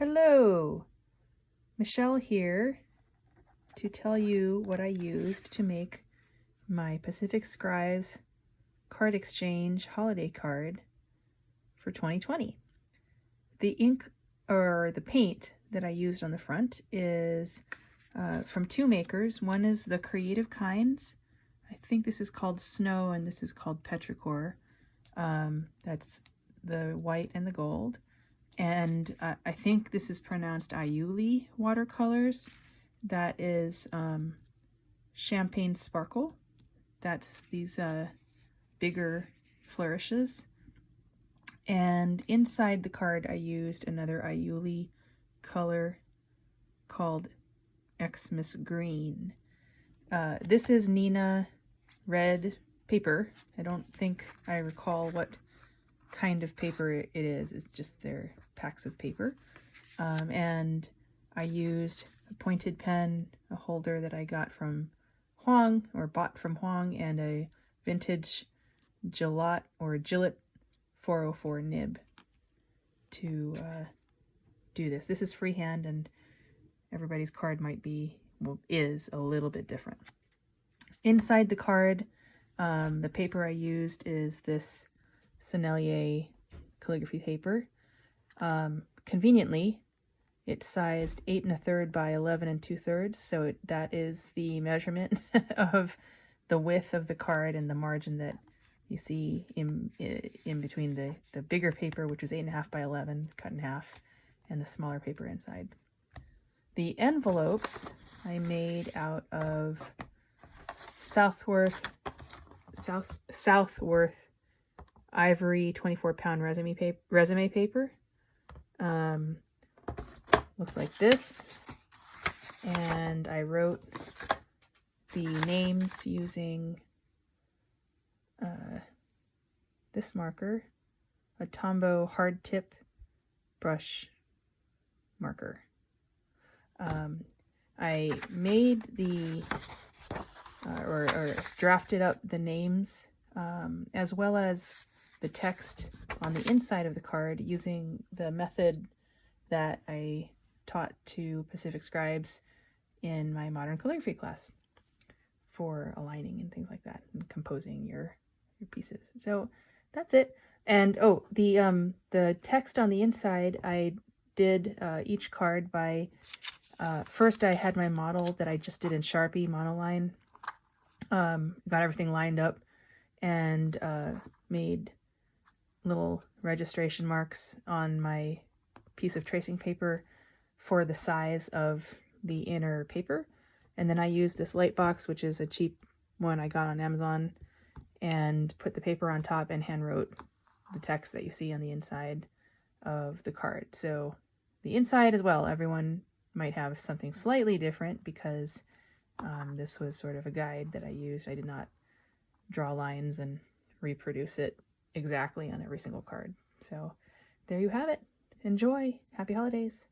Hello, Michelle here to tell you what I used to make my Pacific Scribes card exchange holiday card for 2020. The ink or the paint that I used on the front is from two makers. One is the Creative Kinds. I think this is called Snow and this is called Petrichor. That's the white and the gold. And I think this is pronounced Iuile watercolors. That is Champagne Sparkle. That's these bigger flourishes. And inside the card I used another Iuile color called Xmas Green. This is Neenah red paper. I don't think I recall what kind of paper it is. It's just their packs of paper. And I used a pointed pen, a holder that I got from Hoang or bought from Hoang, and a vintage Gillott or Gillott 404 nib to do this. This is freehand and everybody's card might be, well, is a little bit different. Inside the card, the paper I used is this Sennelier calligraphy paper. Conveniently, it's sized 8 1/3 by 11 2/3, so that is the measurement of the width of the card and the margin that you see in between the bigger paper, which is 8 1/2 by 11, cut in half, and the smaller paper inside. The envelopes I made out of Southworth ivory 24-pound resume paper. Looks like this. And I wrote the names using this marker, a Tombow hard tip brush marker. I made the or drafted up the names as well as the text on the inside of the card using the method that I taught to Pacific Scribes in my modern calligraphy class for aligning and things like that and composing your pieces. So that's it. And oh, the text on the inside, I did each card by first I had my model that I just did in Sharpie monoline, got everything lined up and made little registration marks on my piece of tracing paper for the size of the inner paper. And then I used this light box, which is a cheap one I got on Amazon, and put the paper on top and hand wrote the text that you see on the inside of the card. So the inside as well, everyone might have something slightly different because this was sort of a guide that I used. I did not draw lines and reproduce it exactly on every single card. So there you have it. Enjoy. Happy holidays.